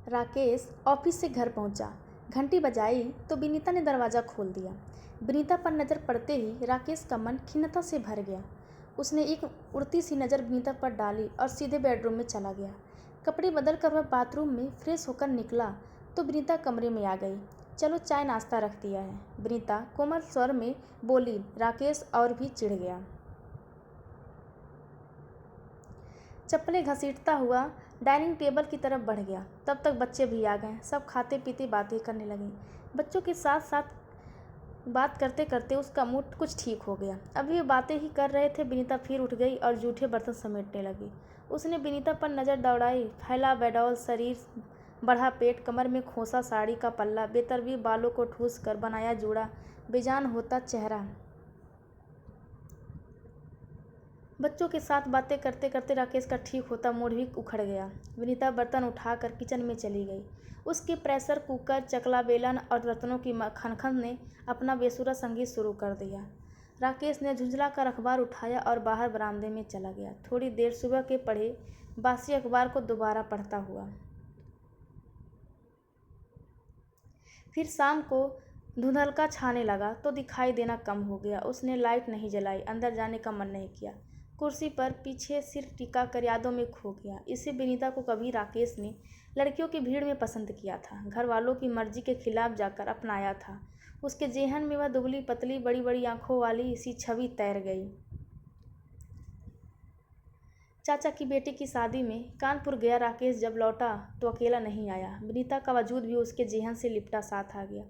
Rakesh office से घर पहुंचा। घंटी बजाई तो विनीता ने दरवाज़ा खोल दिया। विनीता पर नज़र पड़ते ही राकेश का मन खिन्नता से भर गया। उसने एक उड़ती सी नज़र विनीता पर डाली और सीधे बेडरूम में चला गया। कपड़े बदल कर वह बाथरूम में फ्रेश होकर निकला तो विनीता कमरे में आ गई। चलो चाय नाश्ता रख दिया है, विनीता कोमल स्वर में बोली। राकेश और भी चिढ़ गया। चप्पलें घसीटता हुआ डाइनिंग टेबल की तरफ बढ़ गया। तब तक बच्चे भी आ गए। सब खाते पीते बातें करने लगे। बच्चों के साथ साथ बात करते करते उसका मूड कुछ ठीक हो गया। अभी वे बातें ही कर रहे थे, विनीता फिर उठ गई और जूठे बर्तन समेटने लगी। उसने विनीता पर नज़र दौड़ाई। फैला बेडौल शरीर, बढ़ा पेट, कमर में खोसा साड़ी का पल्ला, बेतरतीब बालों को ठूस कर बनाया जूड़ा, बेजान होता चेहरा। बच्चों के साथ बातें करते करते राकेश का ठीक होता मूड भी उखड़ गया। विनीता बर्तन उठाकर किचन में चली गई। उसके प्रेशर कुकर, चकला बेलन और बर्तनों की खनखन ने अपना बेसुरा संगीत शुरू कर दिया। राकेश ने झुंझला कर अखबार उठाया और बाहर बरामदे में चला गया। थोड़ी देर सुबह के पढ़े बासी अखबार को दोबारा पढ़ता हुआ। फिर शाम को धुंधलका छाने लगा तो दिखाई देना कम हो गया। उसने लाइट नहीं जलाई। अंदर जाने का मन नहीं किया। कुर्सी पर पीछे सिर टिका कर यादों में खो गया। इसे विनीता को कभी राकेश ने लड़कियों की भीड़ में पसंद किया था, घर वालों की मर्जी के खिलाफ जाकर अपनाया था। उसके जेहन में वह दुबली पतली बड़ी बड़ी आंखों वाली सी छवि तैर गई। चाचा की बेटी की शादी में कानपुर गया राकेश जब लौटा तो अकेला नहीं आया। विनीता का वजूद भी उसके जेहन से लिपटा साथ आ गया।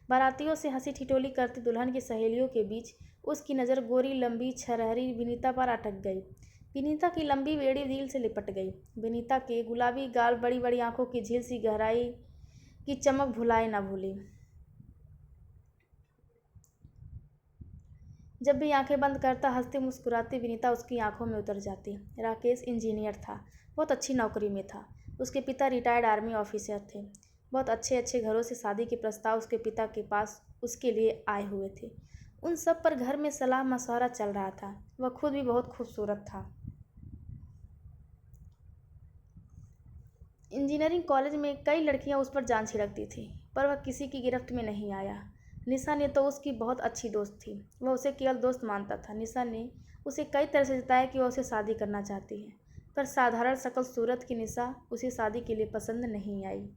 बारातियों से हंसी ठिठोली करती दुल्हन की सहेलियों के बीच उसकी नज़र गोरी लंबी छरहरी विनीता पर अटक गई। विनीता की लंबी बेड़ी दिल से लिपट गई। विनीता के गुलाबी गाल, बड़ी बड़ी आंखों की झील सी गहराई की चमक भुलाए न भूली। जब भी आंखें बंद करता, हंसती मुस्कुराती विनीता उसकी आंखों में उतर जाती। राकेश इंजीनियर था, बहुत अच्छी नौकरी में था। उसके पिता रिटायर्ड आर्मी ऑफिसर थे। बहुत अच्छे अच्छे घरों से शादी के प्रस्ताव उसके पिता के पास उसके लिए आए हुए थे। उन सब पर घर में सलाह मशवरा चल रहा था। वह खुद भी बहुत खूबसूरत था। इंजीनियरिंग कॉलेज में कई लड़कियां उस पर जान छिड़कती थी, पर वह किसी की गिरफ्त में नहीं आया। निशा ने तो उसकी बहुत अच्छी दोस्त थी। वह उसे केवल दोस्त मानता था। निशा ने उसे कई तरह से जताया कि वह उसे शादी करना चाहती है, पर साधारण शकल सूरत की निशा उसे शादी के लिए पसंद नहीं आई।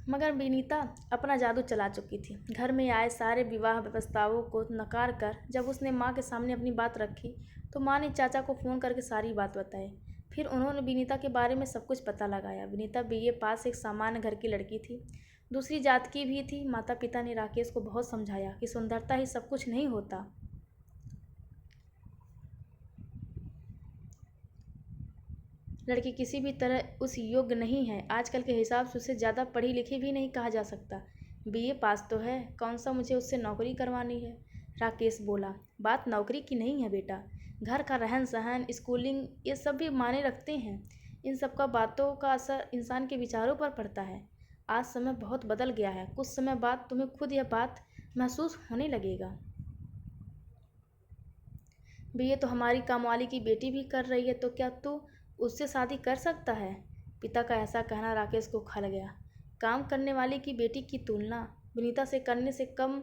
मगर विनीता अपना जादू चला चुकी थी। घर में आए सारे विवाह प्रस्तावों को नकार कर जब उसने माँ के सामने अपनी बात रखी तो माँ ने चाचा को फ़ोन करके सारी बात बताई। फिर उन्होंने विनीता के बारे में सब कुछ पता लगाया। विनीता बीए पास एक सामान्य घर की लड़की थी, दूसरी जात की भी थी। माता पिता ने राकेश को बहुत समझाया कि सुंदरता ही सब कुछ नहीं होता। लड़की किसी भी तरह उस योग्य नहीं है। आजकल के हिसाब से उसे ज़्यादा पढ़ी लिखी भी नहीं कहा जा सकता। बीए पास तो है, कौन सा मुझे उससे नौकरी करवानी है। राकेश बोला, बात नौकरी की नहीं है बेटा, घर का रहन सहन, स्कूलिंग, ये सब भी मायने रखते हैं। इन सब का बातों का असर इंसान के विचारों पर पड़ता है। आज समय बहुत बदल गया है। कुछ समय बाद तुम्हें खुद यह बात महसूस होने लगेगा। बीए तो हमारी कामवाली की बेटी भी कर रही है, तो क्या तू उससे शादी कर सकता है। पिता का ऐसा कहना राकेश को खल गया। काम करने वाली की बेटी की तुलना विनीता से करने से कम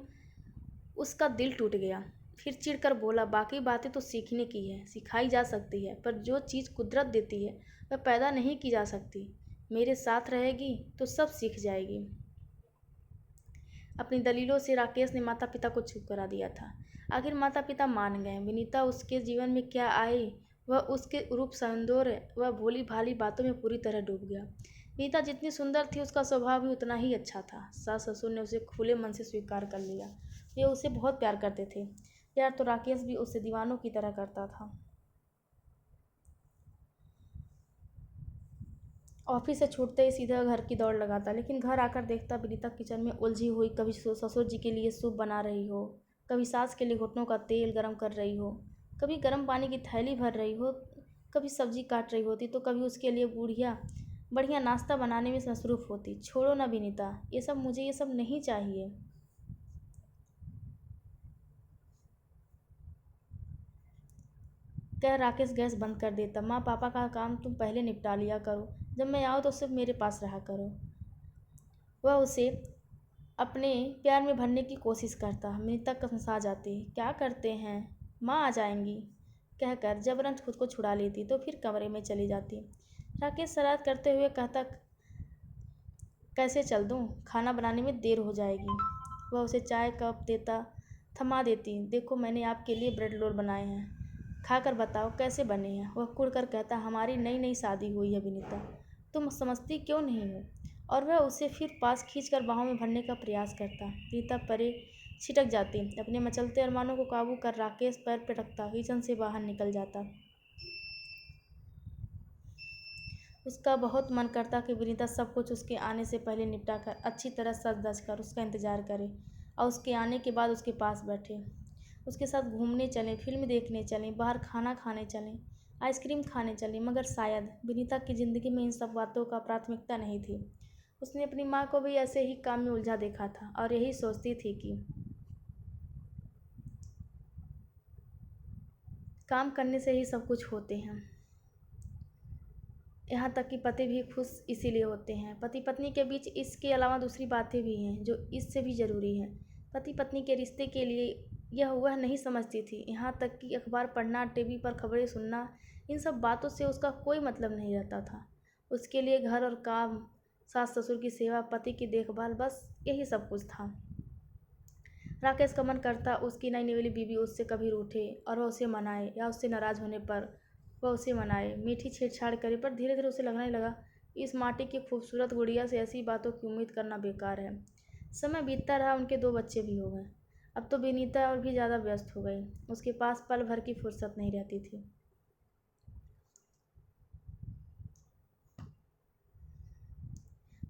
उसका दिल टूट गया। फिर चिढ़कर बोला, बाकी बातें तो सीखने की है, सिखाई जा सकती है, पर जो चीज़ कुदरत देती है वह पैदा नहीं की जा सकती। मेरे साथ रहेगी तो सब सीख जाएगी। अपनी दलीलों से राकेश ने माता पिता को चुप करा दिया था। आखिर माता पिता मान गए। विनीता उसके जीवन में क्या आई, वह उसके रूप सौंदर्य व भोली भाली बातों में पूरी तरह डूब गया। विनीता जितनी सुंदर थी, उसका स्वभाव भी उतना ही अच्छा था। सास ससुर ने उसे खुले मन से स्वीकार कर लिया। वे उसे बहुत प्यार करते थे। प्यार तो राकेश भी उससे दीवानों की तरह करता था। ऑफिस से छूटते ही सीधा घर की दौड़ लगाता, लेकिन घर आकर देखता विनीता किचन में उलझी हुई, कभी ससुर जी के लिए सूप बना रही हो, कभी सास के लिए घुटनों का तेल गर्म कर रही हो, कभी गर्म पानी की थैली भर रही हो, कभी सब्जी काट रही होती, तो कभी उसके लिए बढ़िया नाश्ता बनाने में मसरूफ़ होती। छोड़ो ना विनीता, मुझे ये सब नहीं चाहिए। कह राकेश गैस बंद कर देता। माँ पापा का काम तुम पहले निपटा लिया करो, जब मैं आऊँ तो सिर्फ मेरे पास रहा करो। वह उसे अपने प्यार में भरने की कोशिश करता। विनीता कंसा जाती। क्या करते हैं, माँ आ जाएंगी कहकर जबरन खुद को छुड़ा लेती तो फिर कमरे में चली जाती। राकेश शरारत करते हुए कहता, कैसे चल दूँ, खाना बनाने में देर हो जाएगी। वह उसे चाय कप देता, थमा देती। देखो मैंने आपके लिए ब्रेड रोल बनाए हैं, खाकर बताओ कैसे बने हैं। वह कुड़ कर कहता, हमारी नई नई शादी हुई है विनीता, तुम समझती क्यों नहीं हो। और वह उसे फिर पास खींचकर बाहों में भरने का प्रयास करता। विनीता परे छिटक जाती। अपने मचलते अरमानों को काबू कर राकेश पैर पर रखता किचन से बाहर निकल जाता। उसका बहुत मन करता कि विनीता सब कुछ उसके आने से पहले निपटा कर अच्छी तरह सज धज कर उसका इंतज़ार करे और उसके आने के बाद उसके पास बैठे, उसके साथ घूमने चलें, फिल्म देखने चलें, बाहर खाना खाने चलें, आइसक्रीम खाने चलें। मगर शायद विनीता की ज़िंदगी में इन सब बातों का प्राथमिकता नहीं थी। उसने अपनी माँ को भी ऐसे ही काम में उलझा देखा था और यही सोचती थी कि काम करने से ही सब कुछ होते हैं। यहाँ तक कि पति भी खुश इसीलिए होते हैं। पति पत्नी के बीच इसके अलावा दूसरी बातें भी हैं जो इससे भी ज़रूरी हैं। पति पत्नी के रिश्ते के लिए यह वह नहीं समझती थी। यहाँ तक कि अखबार पढ़ना, टीवी पर खबरें सुनना, इन सब बातों से उसका कोई मतलब नहीं रहता था। उसके लिए घर और काम, सास ससुर की सेवा, पति की देखभाल, बस यही सब कुछ था। राकेश का मन करता उसकी नई निवेली बीवी उससे कभी रूठे और वह उसे मनाए, या उससे नाराज़ होने पर वह उसे मनाए, मीठी छेड़छाड़ करे। पर धीरे धीरे उसे लगने लगा इस माटी की खूबसूरत गुड़िया से ऐसी बातों की उम्मीद करना बेकार है। समय बीतता रहा, उनके 2 बच्चे भी हो गए। अब तो विनीता और भी ज़्यादा व्यस्त हो गई, उसके पास पल भर की फुर्सत नहीं रहती थी।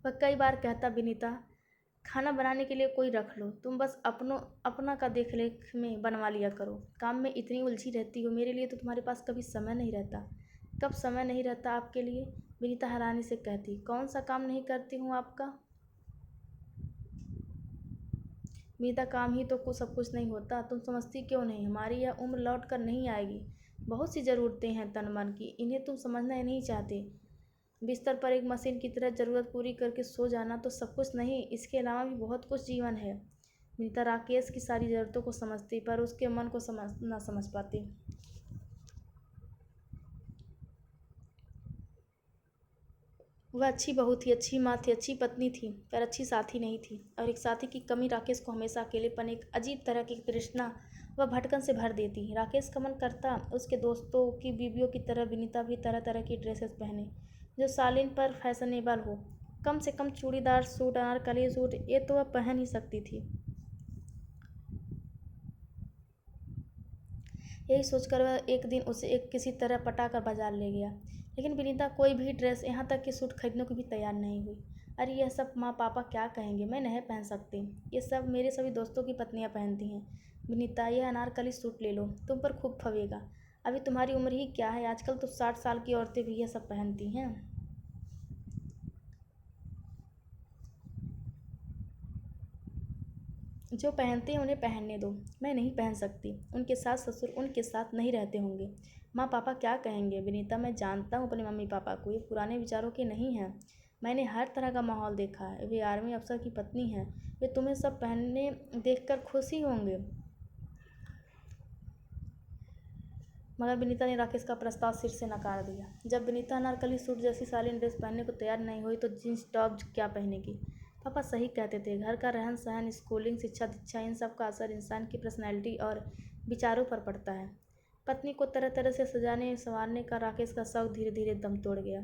वह कई बार कहता, विनीता खाना बनाने के लिए कोई रख लो, तुम बस अपना का देख रेख में बनवा लिया करो। काम में इतनी उलझी रहती हो, मेरे लिए तो तुम्हारे पास कभी समय नहीं रहता। कब समय नहीं रहता आपके लिए, विनीता हैरानी से कहती। कौन सा काम नहीं करती हूँ आपका। विनीता, काम ही तो कुछ सब कुछ नहीं होता, तुम समझती क्यों नहीं। हमारी यह उम्र लौट कर नहीं आएगी। बहुत सी ज़रूरतें हैं तन मन की, इन्हें तुम समझना नहीं चाहते। बिस्तर पर एक मशीन की तरह ज़रूरत पूरी करके सो जाना तो सब कुछ नहीं, इसके अलावा भी बहुत कुछ जीवन है। मीता राकेश की सारी ज़रूरतों को समझती पर उसके मन को ना समझ पाती। वह अच्छी बहू थी, अच्छी माँ थी, अच्छी पत्नी थी, पर अच्छी साथी नहीं थी। और एक साथी की कमी राकेश को हमेशा अकेलेपन, एक अजीब तरह की तृष्णा व भटकन से भर देती। राकेश का मन करता उसके दोस्तों की बीवियों की तरह विनीता भी तरह तरह की ड्रेसेस पहने, जो शालीन पर फैशनेबल हो। कम से कम चूड़ीदार सूट, अनारकली सूट, ये तो वह पहन ही सकती थी। यही सोचकर वह एक दिन उसे एक किसी तरह पटाकर बाजार ले गया। लेकिन विनीता कोई भी ड्रेस, यहाँ तक कि सूट खरीदने को भी तैयार नहीं हुई। अरे यह सब माँ पापा क्या कहेंगे, मैं नहीं पहन सकती, ये सब मेरे सभी दोस्तों की पत्नियाँ पहनती हैं। विनीता, यह अनारकली सूट ले लो, तुम पर खूब फवेगा। अभी तुम्हारी उम्र ही क्या है, आजकल तो 60 साल की औरतें भी यह सब पहनती हैं। जो पहनते हैं उन्हें पहनने दो, मैं नहीं पहन सकती। उनके सास ससुर उनके साथ नहीं रहते होंगे, माँ पापा क्या कहेंगे। विनीता, मैं जानता हूँ अपने मम्मी पापा को, ये पुराने विचारों के नहीं हैं। मैंने हर तरह का माहौल देखा है। वे आर्मी अफसर की पत्नी हैं, वे तुम्हें सब पहनने देखकर खुश ही होंगे। मगर विनीता ने राकेश का प्रस्ताव सिर से नकार दिया। जब विनीता अनारकली सूट जैसी शालीन ड्रेस पहनने को तैयार नहीं हुई तो जींस टॉप क्या पहनेगी। पापा सही कहते थे, घर का रहन सहन, स्कूलिंग, शिक्षा दीक्षा, इन सब का असर इंसान की पर्सनैलिटी और विचारों पर पड़ता है। पत्नी को तरह तरह से सजाने संवारने का राकेश का शौक धीरे धीरे दम तोड़ गया।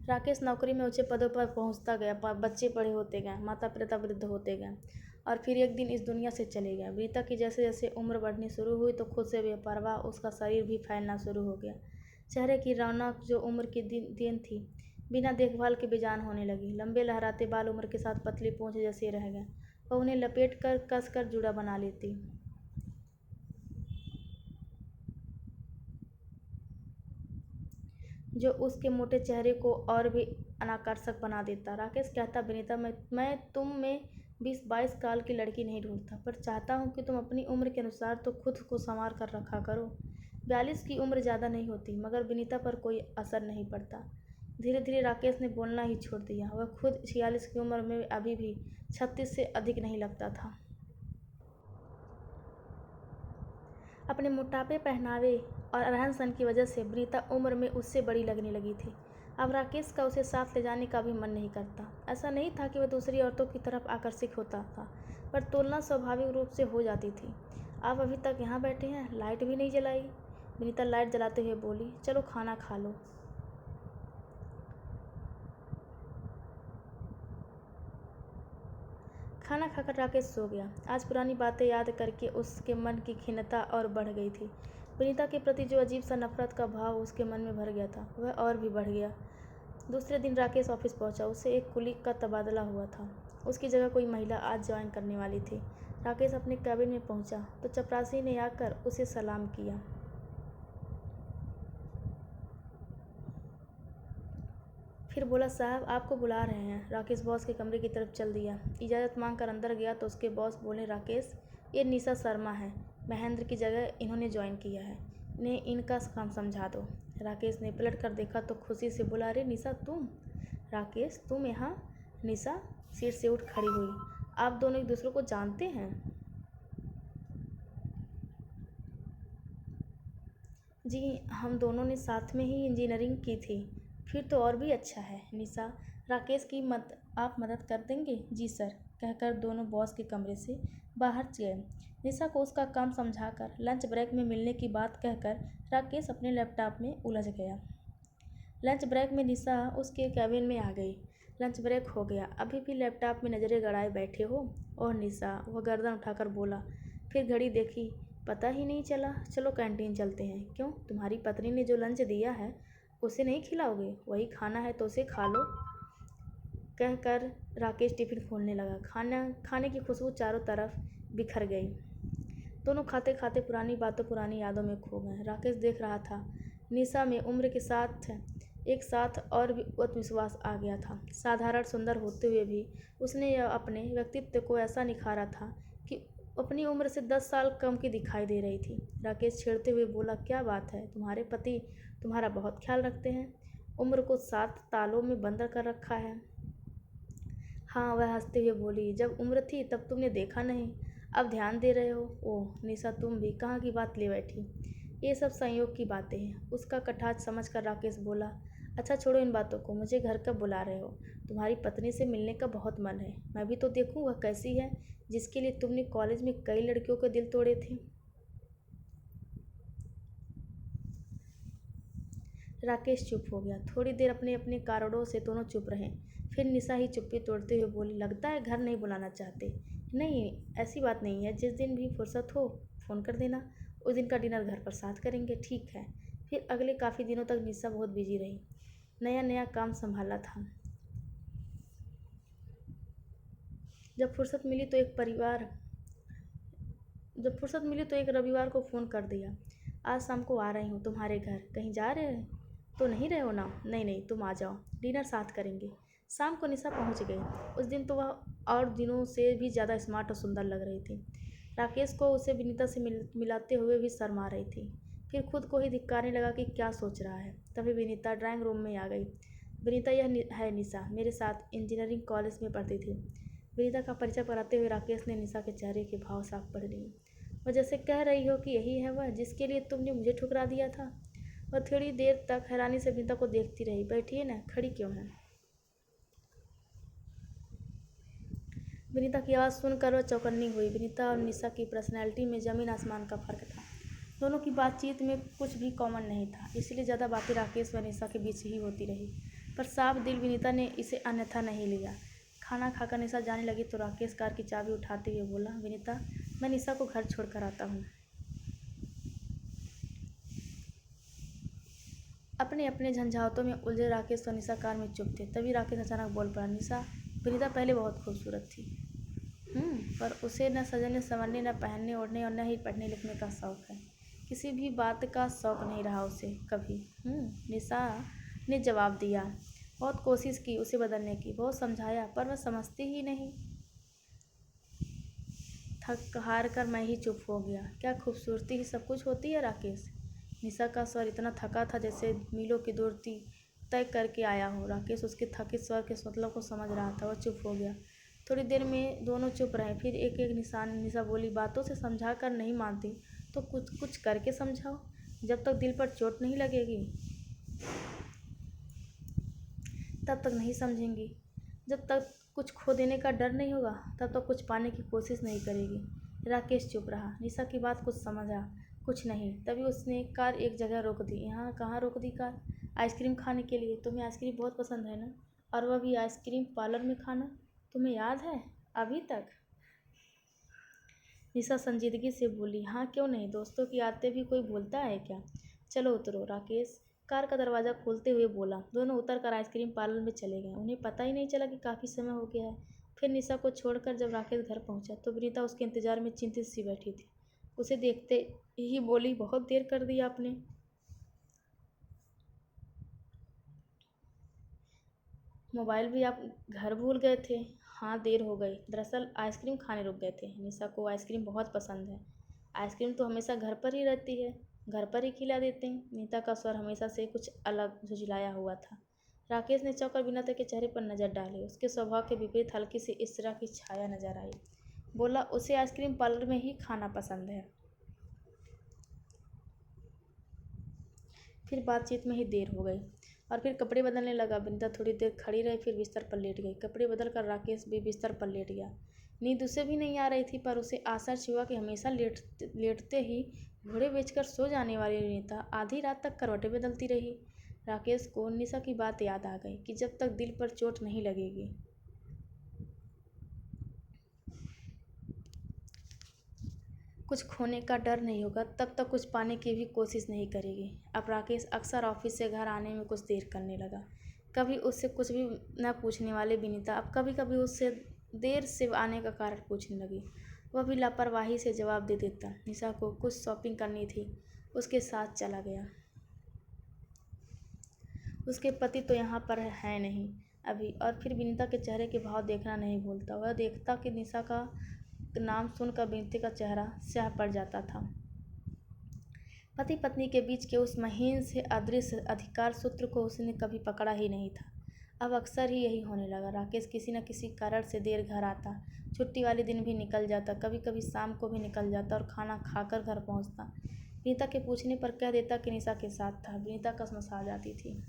राकेश नौकरी में ऊंचे पदों पर पहुंचता गया, बच्चे बड़े होते गए, माता पिता वृद्ध होते गए और फिर एक दिन इस दुनिया से चले गए। विनीता की जैसे जैसे उम्र बढ़नी शुरू हुई तो खुद से बेपरवाह उसका शरीर भी फैलना शुरू हो गया। चेहरे की रौनक जो उम्र की देन थी, बिना देखभाल के बेजान होने लगी। लंबे लहराते बाल उम्र के साथ पतली पूंछ जैसे रह गए। वह उन्हें लपेट कर कस कर जुड़ा बना लेती, जो उसके मोटे चेहरे को और भी अनाकर्षक बना देता। राकेश कहता, विनीता, मैं तुम में 20-22 साल की लड़की नहीं ढूंढता, पर चाहता हूँ कि तुम अपनी उम्र के अनुसार तो खुद को संवार कर रखा करो। 42 की उम्र ज़्यादा नहीं होती, मगर विनीता पर कोई असर नहीं पड़ता। धीरे धीरे राकेश ने बोलना ही छोड़ दिया। वह खुद 46 की उम्र में अभी भी 36 से अधिक नहीं लगता था। अपने मोटापे, पहनावे और रहन सहन की वजह से विनीता उम्र में उससे बड़ी लगने लगी थी। अब राकेश का उसे साथ ले जाने का भी मन नहीं करता। ऐसा नहीं था कि वह दूसरी औरतों की तरफ आकर्षित होता था, पर तुलना स्वाभाविक रूप से हो जाती थी। आप अभी तक यहाँ बैठे हैं, लाइट भी नहीं जलाई? विनीता लाइट जलाते हुए बोली। चलो खाना खा लो। खाना खाकर राकेश सो गया। आज पुरानी बातें याद करके उसके मन की खिन्नता और बढ़ गई थी। विनीता के प्रति जो अजीब सा नफरत का भाव उसके मन में भर गया था, वह और भी बढ़ गया। दूसरे दिन राकेश ऑफिस पहुंचा। उससे एक कुलीग का तबादला हुआ था। उसकी जगह कोई महिला आज ज्वाइन करने वाली थी। राकेश अपने कैबिन में पहुंचा तो चपरासी ने आकर उसे सलाम किया। फिर बोला, साहब आपको बुला रहे हैं। राकेश बॉस के कमरे की तरफ चल दिया। इजाज़त मांगकर अंदर गया तो उसके बॉस बोले, राकेश, ये निशा शर्मा है। महेंद्र की जगह इन्होंने ज्वाइन किया है। इन्हें इनका काम समझा दो। राकेश ने पलट कर देखा तो खुशी से बोला, अरे निशा तुम? राकेश, तुम यहाँ? निशा सीट से उठ खड़ी हुई। आप दोनों एक दूसरे को जानते हैं? जी, हम दोनों ने साथ में ही इंजीनियरिंग की थी। फिर तो और भी अच्छा है। निशा, राकेश की आप मदद कर देंगे? जी सर, कहकर दोनों बॉस के कमरे से बाहर गए। निशा को उसका काम समझाकर लंच ब्रेक में मिलने की बात कहकर राकेश अपने लैपटॉप में उलझ गया। लंच ब्रेक में निशा उसके कैबिन में आ गई। लंच ब्रेक हो गया, अभी भी लैपटॉप में नज़रें गड़ाए बैठे हो? और निशा, वह गर्दन उठाकर बोला। फिर घड़ी देखी, पता ही नहीं चला। चलो कैंटीन चलते हैं। क्यों, तुम्हारी पत्नी ने जो लंच दिया है उसे नहीं खिलाओगे? वही खाना है तो उसे खा लो, कहकर राकेश टिफिन खोलने लगा। खाने की खुशबू चारों तरफ बिखर गई। दोनों खाते खाते पुरानी बातों, पुरानी यादों में खो गए। राकेश देख रहा था, निशा में उम्र के साथ एक साथ और भी आत्मविश्वास आ गया था। साधारण सुंदर होते हुए भी उसने अपने व्यक्तित्व को ऐसा निखारा था कि अपनी उम्र से 10 साल कम की दिखाई दे रही थी। राकेश छेड़ते हुए बोला, क्या बात है, तुम्हारे पति तुम्हारा बहुत ख्याल रखते हैं? उम्र को 7 तालों में बंद कर रखा है। हाँ, वह हंसते हुए बोली, जब उम्र थी तब तुमने देखा नहीं, अब ध्यान दे रहे हो? ओह निशा, तुम भी कहाँ की बात ले बैठी। ये सब संयोग की बातें हैं। उसका कटाक्ष समझकर राकेश बोला, अच्छा छोड़ो इन बातों को, मुझे घर कब बुला रहे हो? तुम्हारी पत्नी से मिलने का बहुत मन है। मैं भी तो देखूं वह कैसी है, जिसके लिए तुमने कॉलेज में कई लड़कियों के दिल तोड़े थे। राकेश चुप हो गया। थोड़ी देर अपने अपने कारणों से दोनों चुप रहे। फिर निशा ही चुप्पी तोड़ते हुए बोली, लगता है घर नहीं बुलाना चाहते। नहीं, ऐसी बात नहीं है। जिस दिन भी फुर्सत हो फ़ोन कर देना, उस दिन का डिनर घर पर साथ करेंगे। ठीक है। फिर अगले काफ़ी दिनों तक निशा बहुत बिजी रही। नया नया काम संभाला था। जब फुर्सत मिली तो एक रविवार को फ़ोन कर दिया, आज शाम को आ रही हूँ तुम्हारे घर। कहीं जा रहे तो नहीं रहे हो ना? नहीं नहीं, तुम आ जाओ, डिनर साथ करेंगे। शाम को निशा पहुँच गई। उस दिन तो वह और दिनों से भी ज़्यादा स्मार्ट और सुंदर लग रही थी। राकेश को उसे विनीता से मिलाते हुए भी शर्मा रही थी। फिर खुद को ही धिक्कारने लगा कि क्या सोच रहा है। तभी विनीता ड्राइंग रूम में आ गई। विनीता, यह है निशा, मेरे साथ इंजीनियरिंग कॉलेज में पढ़ती थी। विनीता का परिचय कराते हुए राकेश ने निशा के चेहरे के भाव साफ पढ़ लिए। और जैसे कह रही हो कि यही है वह जिसके लिए तुमने मुझे ठुकरा दिया था। वह थोड़ी देर तक हैरानी से विनीता को देखती रही। बैठिए ना, खड़ी क्यों है? विनीता की आवाज़ सुनकर वह चौकन्नी हुई। विनीता और निशा की पर्सनैलिटी में ज़मीन आसमान का फ़र्क था। दोनों की बातचीत में कुछ भी कॉमन नहीं था, इसलिए ज़्यादा बातें राकेश व निशा के बीच ही होती रही। पर साफ दिल विनीता ने इसे अन्यथा नहीं लिया। खाना खाकर निशा जाने लगी तो राकेश कार की चाबी उठाते हुए बोला, विनीता, मैं निशा को घर छोड़कर आता हूँ। अपने अपने झंझावतों में उलझे राकेश और निशा कार में चुप थे। तभी राकेश अचानक बोल पड़ा, निशा, विनीता पहले बहुत खूबसूरत थी। पर उसे न सजने संवरने, न पहनने ओढ़ने और न ही पढ़ने लिखने का शौक है। किसी भी बात का शौक नहीं रहा उसे कभी। निशा ने जवाब दिया। बहुत कोशिश की उसे बदलने की, बहुत समझाया, पर वह समझती ही नहीं। थक हार कर मैं ही चुप हो गया। क्या खूबसूरती ही सब कुछ होती है राकेश? निशा का स्वर इतना थका था जैसे मीलों की दूरी तय करके आया हो। राकेश उसके थके स्वर के मतलब को समझ रहा था। वह चुप हो गया। थोड़ी देर में दोनों चुप रहे। फिर एक एक निशा बोली, बातों से समझा कर नहीं मानती तो कुछ कुछ करके समझाओ। जब तक दिल पर चोट नहीं लगेगी तब तक नहीं समझेंगी। जब तक कुछ खो देने का डर नहीं होगा तब तक कुछ पाने की कोशिश नहीं करेगी। राकेश चुप रहा। निशा की बात कुछ समझा, कुछ नहीं। तभी उसने कार एक जगह रोक दी। यहाँ कहाँ रोक दी कार? आइसक्रीम खाने के लिए। तुम्हें आइसक्रीम बहुत पसंद है ना? और वह भी आइसक्रीम पार्लर में खाना। तुम्हें याद है अभी तक? निशा संजीदगी से बोली, हाँ क्यों नहीं, दोस्तों की आदतें भी कोई भूलता है क्या? चलो उतरो। राकेश कार का दरवाज़ा खोलते हुए बोला। दोनों उतर कर आइसक्रीम पार्लर में चले गए। उन्हें पता ही नहीं चला कि काफ़ी समय हो गया है। फिर निशा को छोड़कर जब राकेश घर पहुंचा तो विनीता उसके इंतजार में चिंतित सी बैठी थी। उसे देखते ही बोली, बहुत देर कर दी आपने। मोबाइल भी आप घर भूल गए थे? हाँ देर हो गई, दरअसल आइसक्रीम खाने रुक गए थे। निशा को आइसक्रीम बहुत पसंद है। आइसक्रीम तो हमेशा घर पर ही रहती है, घर पर ही खिला देते हैं। नीता का स्वर हमेशा से कुछ अलग झुझलाया हुआ था। राकेश ने चौंक कर विनीता के चेहरे पर नज़र डाली। उसके स्वभाव के विपरीत हल्की सी इस तरह की छाया नजर आई। बोला, उसे आइसक्रीम पार्लर में ही खाना पसंद है। फिर बातचीत में ही देर हो गई और फिर कपड़े बदलने लगा। विनीता थोड़ी देर खड़ी रही, फिर बिस्तर पर लेट गई। कपड़े बदल कर राकेश भी बिस्तर पर लेट गया। नींद उसे भी नहीं आ रही थी, पर उसे आश्चर्य हुआ कि हमेशा लेटते ही घोड़े बेचकर सो जाने वाली विनीता आधी रात तक करवटें बदलती रही। राकेश को निशा की बात याद आ गई कि जब तक दिल पर चोट नहीं लगेगी, कुछ खोने का डर नहीं होगा, तब तक कुछ पाने की भी कोशिश नहीं करेगी। अब राकेश अक्सर ऑफिस से घर आने में कुछ देर करने लगा। कभी उससे कुछ भी न पूछने वाले विनीता अब कभी कभी उससे देर से आने का कारण पूछने लगी। वह भी लापरवाही से जवाब दे देता। निशा को कुछ शॉपिंग करनी थी, उसके साथ चला गया। उसके पति तो यहाँ पर है नहीं अभी। और फिर विनीता के चेहरे के भाव देखना नहीं भूलता। वह देखता कि निशा का नाम सुनकर विनीता का चेहरा स्याह पड़ जाता था। पति पत्नी के बीच के उस महीन से अदृश्य अधिकार सूत्र को उसने कभी पकड़ा ही नहीं था। अब अक्सर ही यही होने लगा। राकेश किसी न किसी कारण से देर घर आता। छुट्टी वाले दिन भी निकल जाता, कभी कभी शाम को भी निकल जाता और खाना खाकर घर पहुंचता। विनीता के पूछने पर कह देता कि निशा के साथ था। विनीता कसमसा आ जाती थी।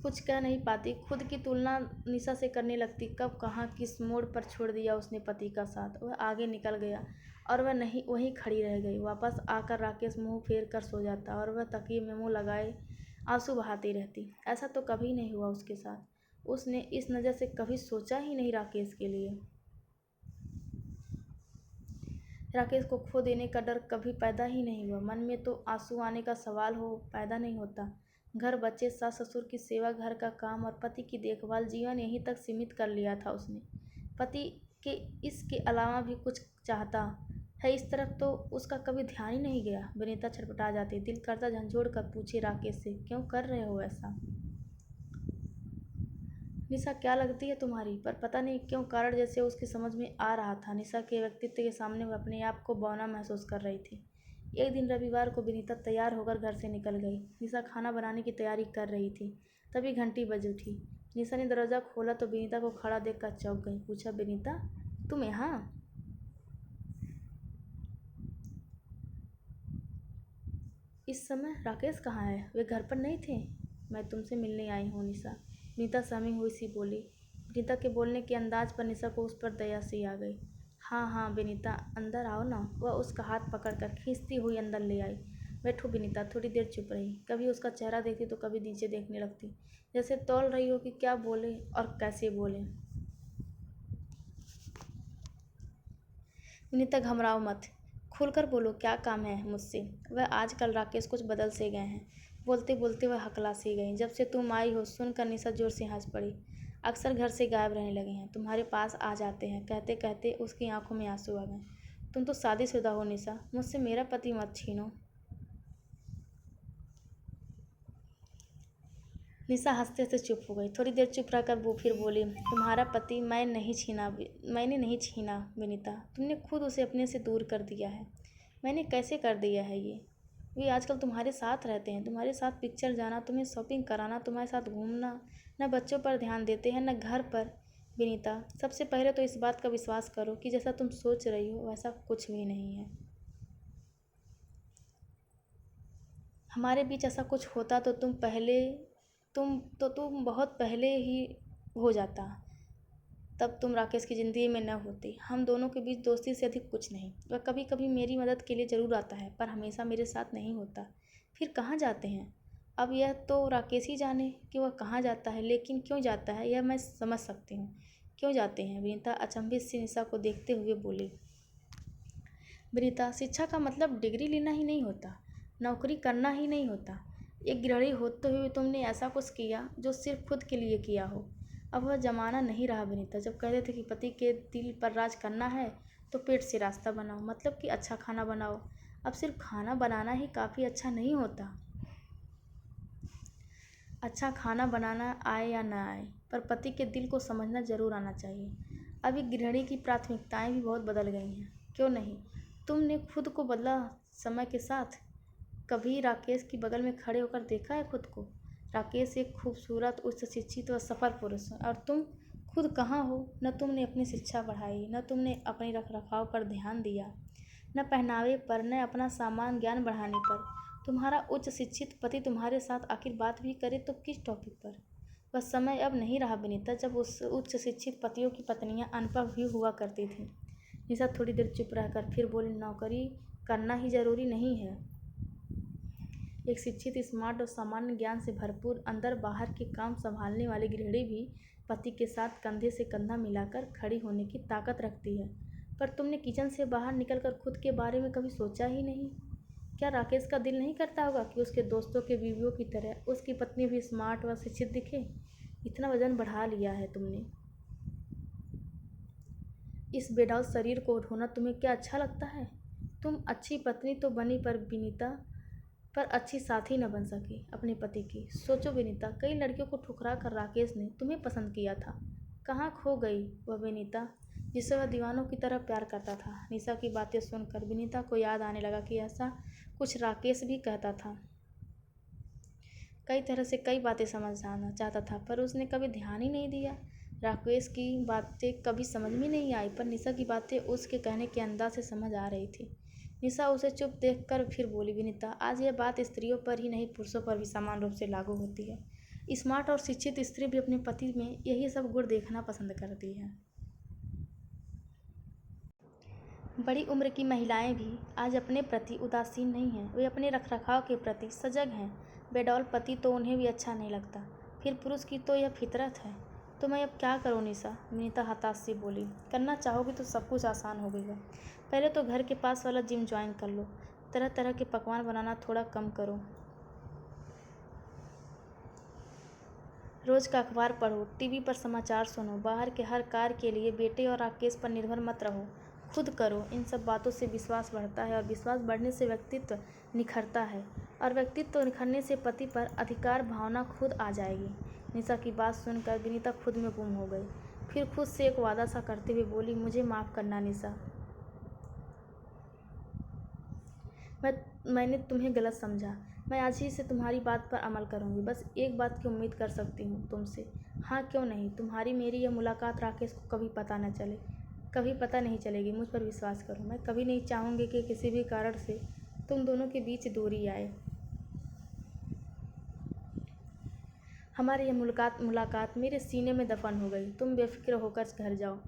कुछ कह नहीं पाती, खुद की तुलना निशा से करने लगती। कब कहाँ किस मोड़ पर छोड़ दिया उसने पति का साथ। वह आगे निकल गया और वह नहीं वहीं खड़ी रह गई। वापस आकर राकेश मुंह फेर कर सो जाता और वह तकिए में मुंह लगाए आंसू बहाती रहती। ऐसा तो कभी नहीं हुआ उसके साथ। उसने इस नज़र से कभी सोचा ही नहीं राकेश के लिए। राकेश को खो देने का डर कभी पैदा ही नहीं हुआ। मन में तो आंसू आने का सवाल हो पैदा नहीं होता। घर, बच्चे, सास ससुर की सेवा, घर का काम और पति की देखभाल, जीवन यहीं तक सीमित कर लिया था उसने। पति के इसके अलावा भी कुछ चाहता है इस तरफ तो उसका कभी ध्यान ही नहीं गया। विनीता छटपटा जाती। दिल करता झंझोड़ कर पूछे राकेश से, क्यों कर रहे हो ऐसा? निशा क्या लगती है तुम्हारी? पर पता नहीं क्यों कारण जैसे उसकी समझ में आ रहा था। निशा के व्यक्तित्व के सामने वह अपने आप को बौना महसूस कर रही थी। एक दिन रविवार को विनीता तैयार होकर घर से निकल गई। निशा खाना बनाने की तैयारी कर रही थी। तभी घंटी बज उठी। निशा ने दरवाज़ा खोला तो विनीता को खड़ा देखकर चौंक गई। पूछा, विनीता तुम यहाँ? इस समय? राकेश कहाँ है? वे घर पर नहीं थे? मैं तुमसे मिलने आई हूँ निशा, नीता सहमी हुई सी बोली। विनीता के बोलने के अंदाज पर निशा को उस पर दया सी आ गई। हाँ हाँ विनीता, अंदर आओ ना। वह उसका हाथ पकड़कर खींचती हुई अंदर ले आई। बैठो। विनीता थोड़ी देर चुप रही। कभी उसका चेहरा देखती तो कभी नीचे देखने लगती, जैसे तौल रही हो कि क्या बोले और कैसे बोले। विनीता, घबराओ मत, खुलकर बोलो, क्या काम है मुझसे? वह आजकल राकेश कुछ बदल से गए हैं। बोलते बोलते वह हकला सी गई। जब से तुम आई हो सुनकर निशा जोर से हंस पड़ी। अक्सर घर से गायब रहने लगे हैं, तुम्हारे पास आ जाते हैं। कहते कहते उसकी आंखों में आंसू आ गए। तुम तो शादीशुदा हो निशा, मुझसे मेरा पति मत छीनो। निशा हंसते हंसते चुप हो गई। थोड़ी देर चुप रहकर वो फिर बोली, तुम्हारा पति मैंने नहीं छीना विनीता, तुमने खुद उसे अपने से दूर कर दिया है। मैंने कैसे कर दिया है ये? वे आजकल तुम्हारे साथ रहते हैं, तुम्हारे साथ पिक्चर जाना, तुम्हें शॉपिंग कराना, तुम्हारे साथ घूमना, न बच्चों पर ध्यान देते हैं न घर पर। विनीता, सबसे पहले तो इस बात का विश्वास करो कि जैसा तुम सोच रही हो वैसा कुछ भी नहीं है। हमारे बीच ऐसा कुछ होता तो तुम बहुत पहले ही हो जाता। तब तुम राकेश की ज़िंदगी में न होती। हम दोनों के बीच दोस्ती से अधिक कुछ नहीं। वह कभी कभी मेरी मदद के लिए ज़रूर आता है, पर हमेशा मेरे साथ नहीं होता। फिर कहाँ जाते हैं? अब यह तो राकेश ही जाने कि वह कहाँ जाता है, लेकिन क्यों जाता है यह मैं समझ सकती हूँ। क्यों जाते हैं? विनीता अचंभित सी निशा को देखते हुए बोली। विनीता, शिक्षा का मतलब डिग्री लेना ही नहीं होता, नौकरी करना ही नहीं होता। एक गृहिणी होते हुए तुमने ऐसा कुछ किया जो सिर्फ खुद के लिए किया हो। अब वह ज़माना नहीं रहा विनीता, जब कहते थे कि पति के दिल पर राज करना है तो पेट से रास्ता बनाओ, मतलब कि अच्छा खाना बनाओ। अब सिर्फ खाना बनाना ही काफ़ी अच्छा नहीं होता। अच्छा खाना बनाना आए या ना आए, पर पति के दिल को समझना ज़रूर आना चाहिए। अब एक गृहिणी की प्राथमिकताएं भी बहुत बदल गई हैं। क्यों नहीं? तुमने खुद को बदला समय के साथ। कभी राकेश की बगल में खड़े होकर देखा है खुद को? राकेश एक खूबसूरत, उच्च शिक्षित व सफल पुरुष है, और तुम खुद कहाँ हो? न तुमने अपनी शिक्षा बढ़ाई, न तुमने अपने रख रखाव पर ध्यान दिया, न पहनावे पर, न अपना सामान ज्ञान बढ़ाने पर। तुम्हारा उच्च शिक्षित पति तुम्हारे साथ आखिर बात भी करे तो किस टॉपिक पर? वह समय अब नहीं रहा विनीता, जब उस उच्च शिक्षित पतियों की पत्नियां अनपढ़ भी हुआ करती थीं। निशा थोड़ी देर चुप रहकर फिर बोली, नौकरी करना ही जरूरी नहीं है। एक शिक्षित, स्मार्ट और सामान्य ज्ञान से भरपूर, अंदर बाहर के काम संभालने वाली गृहिणी भी पति के साथ कंधे से कंधा मिलाकर खड़ी होने की ताकत रखती है। पर तुमने किचन से बाहर निकलकर खुद के बारे में कभी सोचा ही नहीं। क्या राकेश का दिल नहीं करता होगा कि उसके दोस्तों के बीवियों की तरह उसकी पत्नी भी स्मार्ट व शिक्षित दिखे? इतना वजन बढ़ा लिया है तुमने। इस बेडौल शरीर को ढोना तुम्हें क्या अच्छा लगता है? तुम अच्छी पत्नी तो बनी, पर विनीता, पर अच्छी साथी न बन सकी अपने पति की। सोचो विनीता, कई लड़कियों को ठुकरा कर राकेश ने तुम्हें पसंद किया था। कहाँ खो गई वह विनीता जिसे वह दीवानों की तरह प्यार करता था? निशा की बातें सुनकर विनीता को याद आने लगा कि ऐसा कुछ राकेश भी कहता था। कई तरह से कई बातें समझाना चाहता था, पर उसने कभी ध्यान ही नहीं दिया। राकेश की बातें कभी समझ में नहीं आई, पर निशा की बातें उसके कहने के अंदाज से समझ आ रही थी। निशा उसे चुप देखकर फिर बोली, विनीता, आज यह बात स्त्रियों पर ही नहीं पुरुषों पर भी समान रूप से लागू होती है। स्मार्ट और शिक्षित स्त्री भी अपने पति में यही सब गुण देखना पसंद करती है। बड़ी उम्र की महिलाएं भी आज अपने प्रति उदासीन नहीं हैं, वे अपने रखरखाव के प्रति सजग हैं। बेडौल पति तो उन्हें भी अच्छा नहीं लगता, फिर पुरुष की तो यह फितरत है। तो मैं अब क्या करूँ निशा? विनीता हताश सी बोली। करना चाहोगी तो सब कुछ आसान हो गई है। पहले तो घर के पास वाला जिम ज्वाइन कर लो, तरह तरह के पकवान बनाना थोड़ा कम करो, रोज़ का अखबार पढ़ो, टीवी पर समाचार सुनो, बाहर के हर कार्य के लिए बेटे और राकेश पर निर्भर मत रहो, खुद करो। इन सब बातों से विश्वास बढ़ता है, और विश्वास बढ़ने से व्यक्तित्व निखरता है, और व्यक्तित्व निखरने से पति पर अधिकार भावना खुद आ जाएगी। निशा की बात सुनकर विनीता खुद में गुम हो गई। फिर खुद से एक वादा सा करते हुए बोली, मुझे माफ़ करना निशा, मैंने तुम्हें गलत समझा। मैं आज ही से तुम्हारी बात पर अमल करूंगी। बस एक बात की उम्मीद कर सकती हूँ तुमसे। हाँ क्यों नहीं, तुम्हारी मेरी यह मुलाकात राकेश को कभी पता न चले, कभी पता नहीं चलेगी। मुझ पर विश्वास करो, मैं कभी नहीं चाहूँगी कि किसी भी कारण से तुम दोनों के बीच दूरी आए। हमारी यह मुलाकात मेरे सीने में दफन हो गई। तुम बेफिक्र होकर घर जाओ।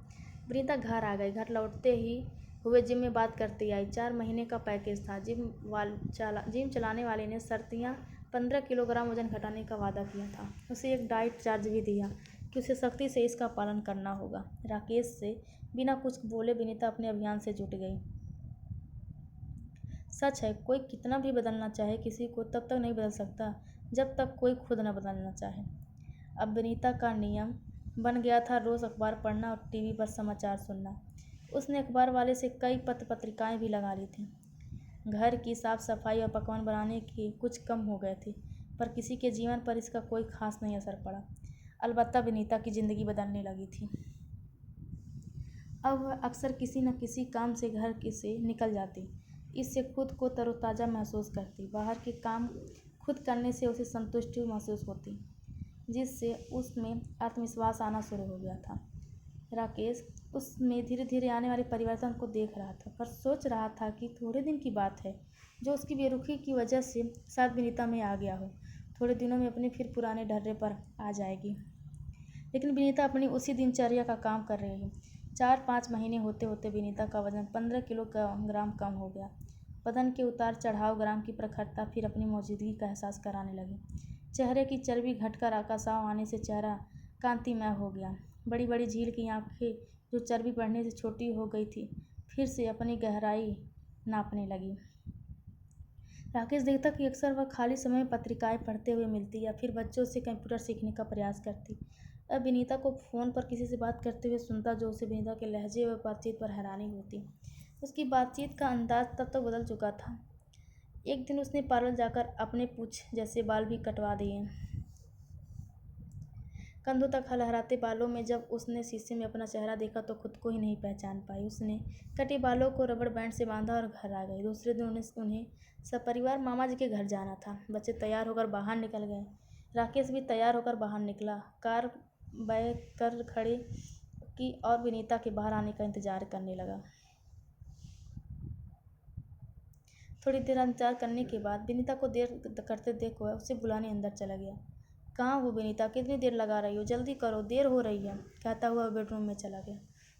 वृंदा घर आ गई। घर लौटते ही हुए जिम में बात करती आई। 4 महीने का पैकेज था। जिम चलाने वाले ने शर्तियाँ 15 किलोग्राम वजन घटाने का वादा किया था। उसे एक डाइट चार्ज भी दिया कि उसे सख्ती से इसका पालन करना होगा। राकेश से बिना कुछ बोले विनीता अपने अभियान से जुट गई। सच है, कोई कितना भी बदलना चाहे किसी को तब तक नहीं बदल सकता जब तक कोई खुद न बदलना चाहे। अब विनीता का नियम बन गया था रोज़ अखबार पढ़ना और टीवी पर समाचार सुनना। उसने अखबार वाले से कई पत्र पत्रिकाएं भी लगा ली थीं। घर की साफ सफाई और पकवान बनाने की कुछ कम हो गए थे, पर किसी के जीवन पर इसका कोई खास नहीं असर पड़ा। अलबत्ता विनीता की ज़िंदगी बदलने लगी थी। अब वह अक्सर किसी न किसी काम से घर से निकल जाती। इससे खुद को तरोताज़ा महसूस करती। बाहर के काम खुद करने से उसे संतुष्टि महसूस होती, जिससे उसमें आत्मविश्वास आना शुरू हो गया था। राकेश उसमें धीरे धीरे आने वाले परिवर्तन को देख रहा था, पर सोच रहा था कि थोड़े दिन की बात है, जो उसकी बेरुखी की वजह से शायद विनीता में आ गया हो। थोड़े दिनों में अपने फिर पुराने ढर्रे पर आ जाएगी। लेकिन विनीता अपनी उसी दिनचर्या का काम कर रही है। 4-5 महीने होते होते विनीता का वजन 15 किलोग्राम कम हो गया। बदन के उतार चढ़ाव, ग्राम की प्रखरता फिर अपनी मौजूदगी का एहसास कराने लगी। चेहरे की चर्बी घटकर आकाशाव आने से चेहरा कांतिमय हो गया। बड़ी बड़ी झील की आंखें, जो चर्बी बढ़ने से छोटी हो गई थी, फिर से अपनी गहराई नापने लगी। राकेश देखता कि अक्सर वह खाली समय में पत्रिकाएं पढ़ते हुए मिलती या फिर बच्चों से कंप्यूटर सीखने का प्रयास करती। अब विनीता को फ़ोन पर किसी से बात करते हुए सुनता, जो उसे विनीता के लहजे व बातचीत पर हैरानी होती। उसकी बातचीत का अंदाज तब तक बदल चुका था। एक दिन उसने पार्लर जाकर अपने पूछ जैसे बाल भी कटवा दिए। कंधों तक लहराते बालों में जब उसने शीशे में अपना चेहरा देखा तो खुद को ही नहीं पहचान पाई। उसने कटे बालों को रबड़ बैंड से बांधा और घर आ गई। दूसरे दिन उन्हें सपरिवार मामा जी के घर जाना था। बच्चे तैयार होकर बाहर निकल गए। राकेश भी तैयार होकर बाहर निकला। कार बैक कर खड़ी की और विनीता के बाहर आने का इंतजार करने लगा। थोड़ी देर इंतजार करने के बाद विनीता को देर करते देख वह उसे बुलाने अंदर चला गया। कहाँ हो विनीता, कितनी देर लगा रही हो, जल्दी करो, देर हो रही है, कहता हुआ बेडरूम में चला गया।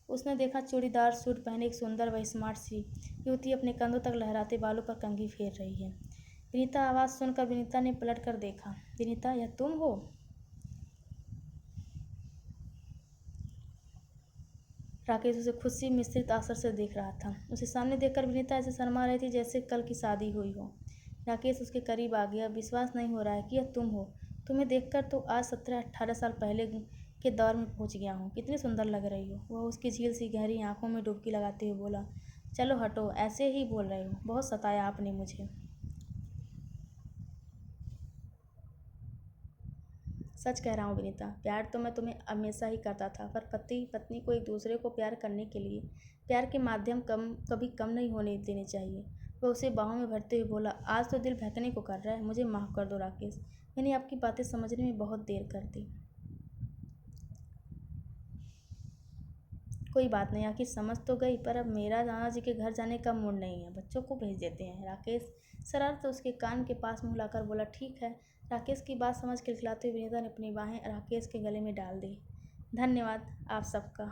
उसने देखा चूड़ीदार सूट पहने एक सुंदर व स्मार्ट सी युवती अपने कंधों तक लहराते बालों पर कंघी फेर रही है। विनीता आवाज़ सुनकर विनीता ने पलट कर देखा। विनीता, यह तुम हो? राकेश उसे खुशी मिश्रित आश्चर्य से देख रहा था। उसे सामने देखकर विनीता ऐसे शर्मा रही थी जैसे कल की शादी हुई हो। राकेश उसके करीब आ गया। विश्वास नहीं हो रहा है कि यह तुम हो। तुम्हें देखकर तो आज 17-18 साल पहले के दौर में पहुंच गया हूँ। कितनी सुंदर लग रही हो। वह उसकी झील सी गहरी आंखों में डुबकी लगाते हुए बोला। चलो हटो, ऐसे ही बोल रहे हो, बहुत सताया आपने मुझे। सच कह रहा हूँ विनीता, प्यार तो मैं तुम्हें हमेशा ही करता था, पर पति पत्नी को एक दूसरे को प्यार करने के लिए प्यार के माध्यम कभी कम नहीं होने देने चाहिए। वह उसे बाहों में भरते हुए बोला। आज तो दिल बहकने को कर रहा है, मुझे माफ़ कर दो राकेश, मैंने आपकी बातें समझने में बहुत देर कर दी। कोई बात नहीं, आखिर समझ तो गई, पर अब मेरा नाना जी के घर जाने का मूड नहीं है, बच्चों को भेज देते हैं। राकेश शरारत उसके कान के पास मुँह लाकर बोला। ठीक है। राकेश की बात समझ खिलखिलाते हुए विनीता ने अपनी बाहें राकेश के गले में डाल दी। धन्यवाद आप सबका।